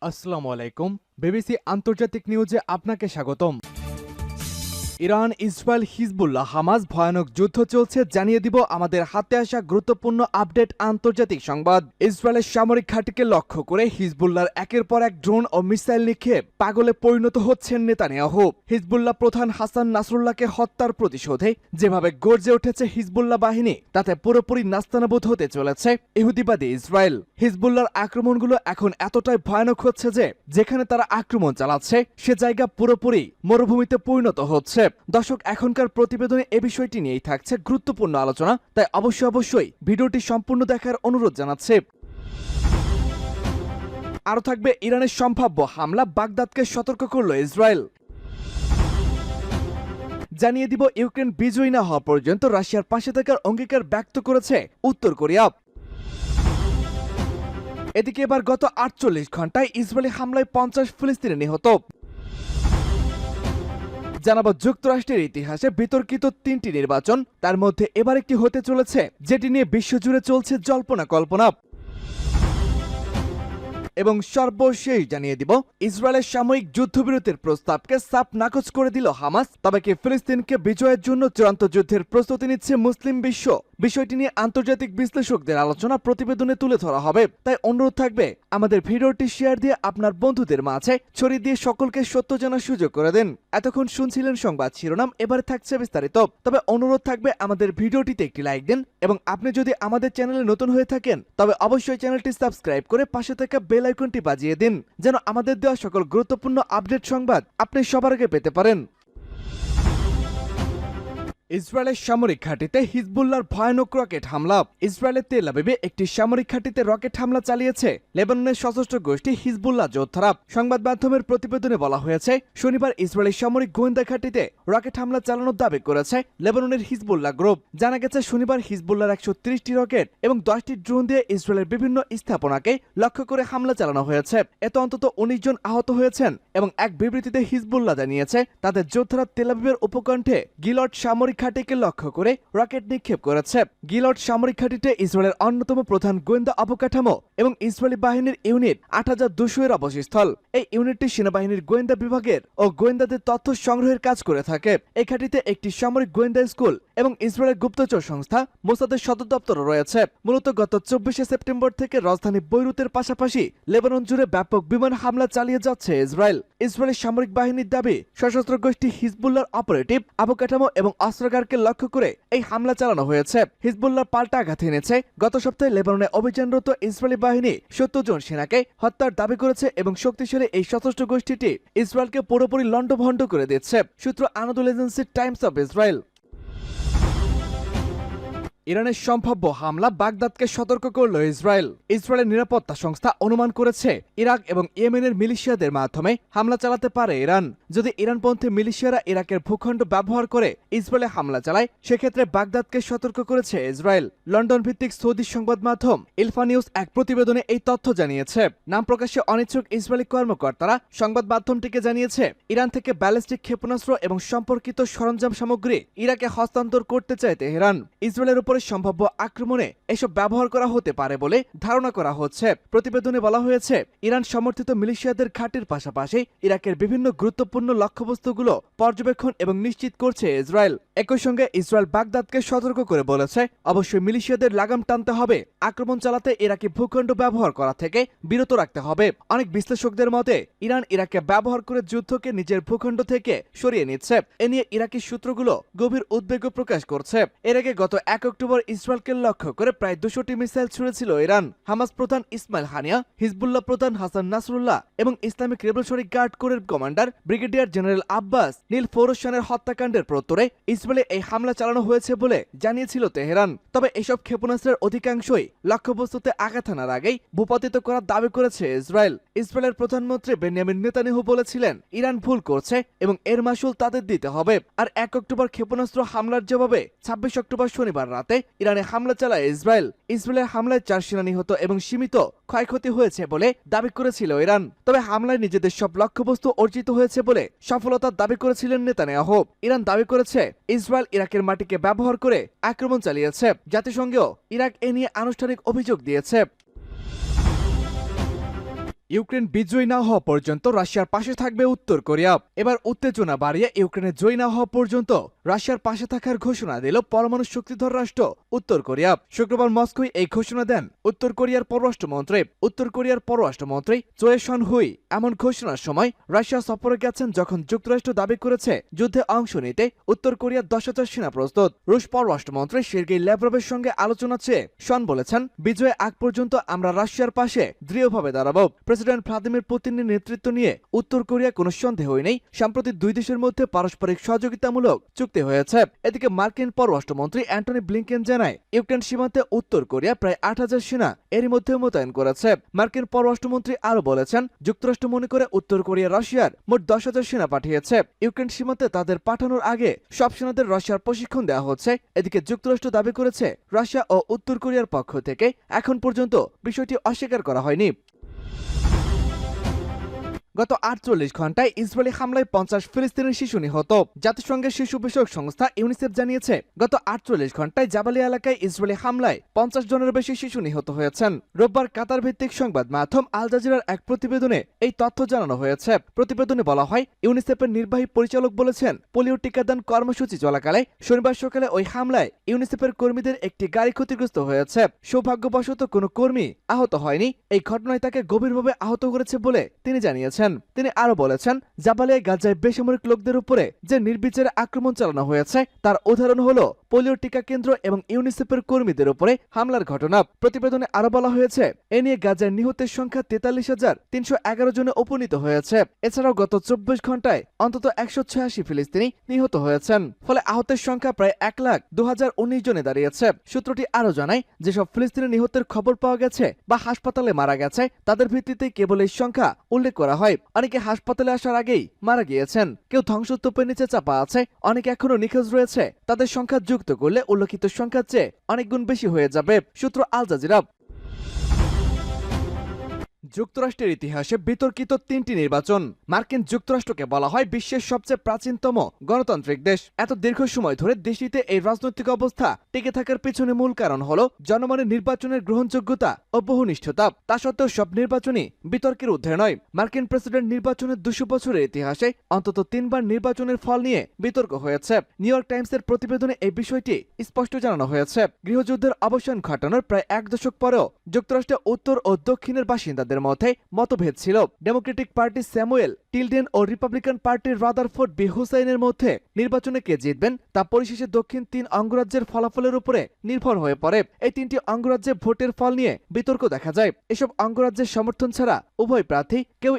আসসালামু আলাইকুম। বিবিসি আন্তর্জাতিক নিউজে আপনাকে স্বাগতম। ইরান, ইসরায়েল, হিজবুল্লাহ, হামাস ভয়ানক যুদ্ধ চলছে, জানিয়ে দিব আমাদের হাতে আসা গুরুত্বপূর্ণ আপডেট আন্তর্জাতিক সংবাদ। ইসরায়েলের সামরিক ঘাঁটিকে লক্ষ্য করে হিজবুল্লাহর একের পর এক ড্রোন ও মিসাইল নিক্ষেপ, পাগলে পরিণত হচ্ছেন নেতানিয়াহু। হিজবুল্লাহ প্রধান হাসান নাসরুল্লাহকে হত্যার প্রতিশোধে যেভাবে গর্জে উঠেছে হিজবুল্লাহ বাহিনী, তাতে পুরোপুরি নাস্তানাবুদ হতে চলেছে ইহুদিবাদী ইসরায়েল। হিজবুল্লাহর আক্রমণগুলো এখন এতটাই ভয়ানক হচ্ছে যে যেখানে তারা আক্রমণ চালাচ্ছে সে জায়গা পুরোপুরি মরুভূমিতে পরিণত হচ্ছে। দর্শক, এখনকার প্রতিবেদনে এ বিষয়টি নিয়েই থাকছে গুরুত্বপূর্ণ আলোচনা, তাই অবশ্যই ভিডিওটি সম্পূর্ণ দেখার অনুরোধ জানাচ্ছে। আরও থাকবে ইরানের সম্ভাব্য হামলা, বাগদাদকে সতর্ক করল ইসরায়েল। জানিয়ে দিব ইউক্রেন বিজয়ী না হওয়া পর্যন্ত রাশিয়ার পাশে থাকার অঙ্গীকার ব্যক্ত করেছে উত্তর কোরিয়া। এদিকে এবার গত 48 ঘন্টায় ইসরায়েলি হামলায় 50 ফিলিস্তিনি নিহত। জানাবো যুক্তরাষ্ট্রের ইতিহাসে বিতর্কিত 3টি নির্বাচন, তার মধ্যে এবার একটি হতে চলেছে যেটি নিয়ে বিশ্বজুড়ে চলছে জল্পনা কল্পনা। এবং সর্বশেষ জানিয়ে দিব ইসরায়েলের সাময়িক যুদ্ধবিরতির প্রস্তাবকে সাফ নাকচ করে দিল হামাস। তবে কি ফিলিস্তিনকে বিজয়ের জন্য চূড়ান্ত যুদ্ধের প্রস্তুতি নিচ্ছে মুসলিম বিশ্ব? বিষয়টি নিয়ে আন্তর্জাতিক বিশ্লেষকদের আলোচনা প্রতিবেদনে তুলে ধরা হবে, তাই অনুরোধ থাকবে আমাদের ভিডিওটি শেয়ার দিয়ে আপনার বন্ধুদের মাঝে ছড়িয়ে দিয়ে সকলকে সত্য জানার সুযোগ করে দিন। এতক্ষণ শুনছিলেন সংবাদ শিরোনাম, এবারে থাকছে বিস্তারিত। তবে অনুরোধ থাকবে আমাদের ভিডিওটিতে একটি লাইক দিন, এবং আপনি যদি আমাদের চ্যানেলে নতুন হয়ে থাকেন তবে অবশ্যই চ্যানেলটি সাবস্ক্রাইব করে পাশে থাকা বেল আইকনটি বাজিয়ে দিন, যেন আমাদের দেওয়া সকল গুরুত্বপূর্ণ আপডেট সংবাদ আপনি সবার আগে পেতে পারেন। ইসরায়েলের সামরিক ঘাঁটিতে হিজবুল্লাহর ভয়ানক রকেট হামলা। ইসরায়েলের তেল আবিবে একটি সামরিক ঘাঁটিতে রকেট হামলা চালিয়েছে লেবাননের সশস্ত্র গোষ্ঠী হিজবুল্লাহ যোদ্ধারা। সংবাদ মাধ্যমের প্রতিবেদনে বলা হয়েছে, শনিবার ইসরায়েলি সামরিক গোয়েন্দা ঘাঁটিতে রকেট হামলা চালানোর দাবি করেছে লেবাননের হিজবুল্লাহ গ্রুপ। জানা গেছে শনিবার হিজবুল্লাহর 130টি রকেট এবং 10টি ড্রোন দিয়ে ইসরায়েলের বিভিন্ন স্থাপনাকে লক্ষ্য করে হামলা চালানো হয়েছে। এতে অন্তত 19 জন আহত হয়েছেন, এবং এক বিবৃতিতে হিজবুল্লাহ জানিয়েছে তাদের যোদ্ধারা তেল আবিবের উপকণ্ঠে গিলট সামরিক ঘাঁটিকে লক্ষ্য করে রকেট নিক্ষেপ করেছে। গিলট সামরিক ঘাঁটিতে ইসরায়েলের অন্যতম প্রধান গোয়েন্দা অবকাঠামো এবং ইসরায়েলি বাহিনীর ইউনিট 8200 এর অবশিস্থল। এই ইউনিটটি সেনাবাহিনীর গোয়েন্দা বিভাগের ও গোয়েন্দাদের তথ্য সংগ্রহের কাজ করে থাকে। এই ঘাঁটিতে একটি সামরিক গোয়েন্দা স্কুল এবং ইসরায়েলের গুপ্তচর সংস্থা মোসাদের সদর দপ্তরও রয়েছে। মূলত গত 24শে সেপ্টেম্বর থেকে রাজধানী বৈরুতের পাশাপাশি লেবানন জুড়ে ব্যাপক বিমান হামলা চালিয়ে যাচ্ছে ইসরায়েল। ইসরায়েলি সামরিক বাহিনীর দাবি, সশস্ত্র গোষ্ঠী হিজবুল্লাহর অপারেটিভ অবকাঠামো এবং অস্ত্রাগারকে লক্ষ্য করে এই হামলা চালানো হয়েছে। হিজবুল্লাহ পাল্টা আঘাত এনেছে। গত সপ্তাহে লেবাননে অভিযানরত ইসরায়েলি বাহিনী 70 জন সেনাকে হত্যার দাবি করেছে, এবং শক্তিশালী এই সশস্ত্র গোষ্ঠীটি ইসরায়েলকে পুরোপুরি লণ্ডভণ্ড করে দিচ্ছে। সূত্র আনাদোল এজেন্সি টাইমস অব ইসরায়েল। ইরানের সম্ভাব্য হামলা, বাগদাদকে সতর্ক করল ইসরায়েল। ইসরায়েলের নিরাপত্তা সংস্থা অনুমান করেছে ইরাক এবং ইয়েমেনের মিলিশিয়াদের মাধ্যমে হামলা চালাতে পারে ইরান। যদি ইরানপন্থী মিলিশিয়ারা ইরাকের ভূখণ্ড ব্যবহার করে ইসরায়েলে হামলা চালায়, সেক্ষেত্রে বাগদাদকে সতর্ক করেছে ইসরায়েল। লন্ডন ভিত্তিক সৌদি সংবাদ মাধ্যম ইলফা নিউজ এক প্রতিবেদনে এই তথ্য জানিয়েছে। নাম প্রকাশে অনিচ্ছুক ইসরায়েলি কর্মকর্তারা সংবাদ মাধ্যমটিকে জানিয়েছে, ইরান থেকে ব্যালিস্টিক ক্ষেপণাস্ত্র এবং সম্পর্কিত সরঞ্জাম সামগ্রী ইরাকে হস্তান্তর করতে চায় তেহরান। ইসরায়েলের উপরে সম্ভাব্য আক্রমণে এসব ব্যবহার করা হতে পারে বলে ধারণা করা হচ্ছে। প্রতিবেদনে বলা হয়েছে, ইরান সমর্থিত মিলিশিয়াদের ঘাঁটির পাশাপাশি ইরাকের বিভিন্ন গুরুত্বপূর্ণ লক্ষ্যবস্তুগুলো পর্যবেক্ষণ এবং নিশ্চিত করছে ইসরায়েল। একই সঙ্গে ইসরায়েল বাগদাদকে সতর্ক করে বলেছে, অবশ্যই মিলিশিয়াদের লাগাম টানতে হবে, আক্রমণ চালাতে ইরাকি ভূখণ্ড ব্যবহার করা থেকে বিরত রাখতে হবে। অনেক বিশ্লেষকদের মতে ইরান ইরাকে ব্যবহার করে যুদ্ধকে নিজের ভূখণ্ড থেকে সরিয়ে নিচ্ছে। এ নিয়ে ইরাকি সূত্রগুলো গভীর উদ্বেগ প্রকাশ করছে। এর আগে গত 1 অক্টোবর ইসরায়েলকে লক্ষ্য করে প্রায় 200টি মিসাইল ছুড়েছিল ইরান। হামাস প্রধান ইসমাইল হানিয়া, হিজবুল্লাহ প্রধান হাসান নাসরুল্লাহ এবং ইসলামিক রেভলিউশনারি গার্ড কোরের কমান্ডার ব্রিগেডিয়ার জেনারেল আব্বাস নীল ফৌরসানের হত্যাকাণ্ডের প্রত্যুত্তরে ইসরায়েলে এই হামলা চালানো হয়েছে বলে জানিয়েছিল তেহরান। তবে এসব ক্ষেপণাস্ত্রের অধিকাংশই লক্ষ্যবস্তুতে আঘাত হানার আগেই ভূপাতিত করার দাবি করেছে ইসরায়েল। ইসরায়েলের প্রধানমন্ত্রী বেনিয়ামিন নেতানিয়াহু বলেছিলেন, ইরান ভুল করছে এবং এর মাসুল তাদের দিতে হবে। আর 1 অক্টোবর ক্ষেপণাস্ত্র হামলার জবাবে 26 অক্টোবর শনিবার রাতে ইরানে হামলা চালায় ইসরায়েল। ইসরায়েলের হামলায় 4 সেনা নিহত এবং সীমিত ক্ষয়ক্ষতি হয়েছে বলে দাবি করেছিল ইরান। তবে হামলায় নিজেদের সব লক্ষ্যবস্তু অর্জিত হয়েছে বলে সফলতার দাবি করেছিলেন নেতানিয়াহু। ইরান দাবি করেছে ইসরায়েল ইরাকের মাটিকে ব্যবহার করে আক্রমণ চালিয়েছে। জাতিসংঘেও ইরাক এ নিয়ে আনুষ্ঠানিক অভিযোগ দিয়েছে। ইউক্রেন বিজয়ী না হওয়া পর্যন্ত রাশিয়ার পাশে থাকবে উত্তর কোরিয়া। এবার উত্তেজনা বাড়িয়ে ইউক্রেনের জয়ী না হওয়া পর্যন্ত রাশিয়ার পাশে থাকার ঘোষণা দিল পরমাণু শক্তিধর রাষ্ট্র উত্তর কোরিয়া। শুক্রবার মস্কোয় এই ঘোষণা দেন উত্তর কোরিয়ার পররাষ্ট্রমন্ত্রী। উত্তর কোরিয়ার পররাষ্ট্রমন্ত্রী চোয়ে সন হুই এমন ঘোষণার সময় রাশিয়া সফরে গেছেন যখন যুক্তরাষ্ট্র দাবি করেছে যুদ্ধে অংশ নিতে উত্তর কোরিয়ার 10,000 সেনা প্রস্তুত। রুশ পররাষ্ট্রমন্ত্রী সের্গেই ল্যাভরভের সঙ্গে আলোচনা চেয়ে সন বলেছেন, বিজয়ের আগ পর্যন্ত আমরা রাশিয়ার পাশে দৃঢ়ভাবে দাঁড়াবো। প্রেসিডেন্ট ভ্লাদিমির পুতিনের নেতৃত্ব নিয়ে উত্তর কোরিয়া কোনো সন্দেহই নেই সম্প্রতি দুই দেশের মধ্যে পারস্পরিক সহযোগিতামূলক চুক্তি হয়েছে। এদিকে মার্কিন পররাষ্ট্রমন্ত্রী অ্যান্টনি ব্লিংকেন জানায় ইউক্রেন সীমান্তে উত্তর কোরিয়া প্রায় 8,000 সেনা এরই মধ্যে মোতায়েন করেছে। মার্কিন পররাষ্ট্রমন্ত্রী আরো বলেছেন, যুক্তরাষ্ট্র মনে করে উত্তর কোরিয়া রাশিয়ার মোট 10,000 সেনা পাঠিয়েছে। ইউক্রেন সীমান্তে তাদের পাঠানোর আগে সব সেনাদের রাশিয়ার প্রশিক্ষণ দেওয়া হচ্ছে। এদিকে যুক্তরাষ্ট্র দাবি করেছে রাশিয়া ও উত্তর কোরিয়ার পক্ষ থেকে এখন পর্যন্ত বিষয়টি অস্বীকার করা হয়নি। গত 48 ঘন্টায় ইসরায়েলি হামলায় 50 ফিলিস্তিনি শিশু নিহত। জাতিসংঘের শিশু বিষয়ক সংস্থা ইউনিসেফ জানিয়েছে, গত 48 ঘন্টায় জাবালিয়া এলাকায় ইসরায়েলি হামলায় 50 জনের বেশি শিশু নিহত হয়েছেন। রোববার কাতার ভিত্তিক সংবাদ মাধ্যম আল জাজিরার এক প্রতিবেদনে এই তথ্য জানানো হয়েছে। প্রতিবেদনে বলা হয়, ইউনিসেফের নির্বাহী পরিচালক বলেছেন, পোলিও টিকাদান কর্মসূচি চলাকালে শনিবার সকালে ওই হামলায় ইউনিসেফের কর্মীদের একটি গাড়ি ক্ষতিগ্রস্ত হয়েছে। সৌভাগ্যবশত কোনো কর্মী আহত হয়নি। এই ঘটনায় তাকে গভীরভাবে আহত করেছে বলে তিনি জানিয়েছেন। তিনি আরো বলেছেন, জাবালিয়া গাজায় বেসামরিক লোকদের উপরে যে নির্বিচারে আক্রমণ চালানো হয়েছে তার উদাহরণ হলো পোলিও টিকা কেন্দ্র এবং ইউনিসেফের কর্মীদের উপরে হামলার ঘটনা। প্রতিবেদনে আরো বলা হয়েছে, এ নিয়ে গাজায় নিহতের সংখ্যা 43,311 জনে উপনীত হয়েছে। এছাড়াও গত 24 ঘন্টায় অন্তত 186 ফিলিস্তিনি নিহত হয়েছেন। ফলে আহতের সংখ্যা প্রায় 1,02,019 জনে দাঁড়িয়েছে। সূত্রটি আরো জানায়, যেসব ফিলিস্তিনি নিহতের খবর পাওয়া গেছে বা হাসপাতালে মারা গেছে তাদের ভিত্তিতে কেবল এই সংখ্যা উল্লেখ করা হয়। অনেকে হাসপাতালে আসার আগেই মারা গিয়েছেন, কেউ ধ্বংসস্তূপের নিচে চাপা আছে, অনেকে এখনো নিখোঁজ রয়েছে। তাদের সংখ্যা যুক্ত করলে উল্লেখিত সংখ্যার চেয়ে অনেক গুণ বেশি হয়ে যাবে। সূত্র আল জাজিরা। যুক্তরাষ্ট্রের ইতিহাসে বিতর্কিত 3টি নির্বাচন। মার্কিন যুক্তরাষ্ট্রকে বলা হয় বিশ্বের সবচেয়ে প্রাচীনতম গণতান্ত্রিক দেশ। এত দীর্ঘ সময় ধরে দেশটিতে এই রাজনৈতিক অবস্থা টিকে থাকার পেছনে মূল কারণ হলো জনমনে নির্বাচনের গ্রহণযোগ্যতা ও বহুনিষ্ঠতা। তা সত্ত্বেও সব নির্বাচনই বিতর্কের ঊর্ধ্বে নয়। মার্কিন প্রেসিডেন্ট নির্বাচনের 200 বছরের ইতিহাসে অন্তত 3বার নির্বাচনের ফল নিয়ে বিতর্ক হয়েছে। নিউ ইয়র্ক টাইমসের প্রতিবেদনে এই বিষয়টি স্পষ্ট জানানো হয়েছে। গৃহযুদ্ধের অবসান ঘটানোর প্রায় 1 দশক পরেও যুক্তরাষ্ট্রের উত্তর ও দক্ষিণের বাসিন্দাদের মধ্যে মতভেদ ছিল। ডেমোক্রেটিক পার্টি স্যামুয়েল টিলডেন ও রিপাবলিকান পার্টির রাদারফোর্ড বি হুসাইনের মধ্যে নির্বাচনে কে জিতবেন তা পরিশেষে দক্ষিণ 3 অঙ্গরাজ্যের ফলাফলের উপরে নির্ভর হয়ে পড়ে। এই 3টি অঙ্গরাজ্যে ভোটের ফল নিয়ে বিতর্ক দেখা যায়। এসব অঙ্গরাজ্যের সমর্থন ছাড়া উভয় প্রার্থী কেউ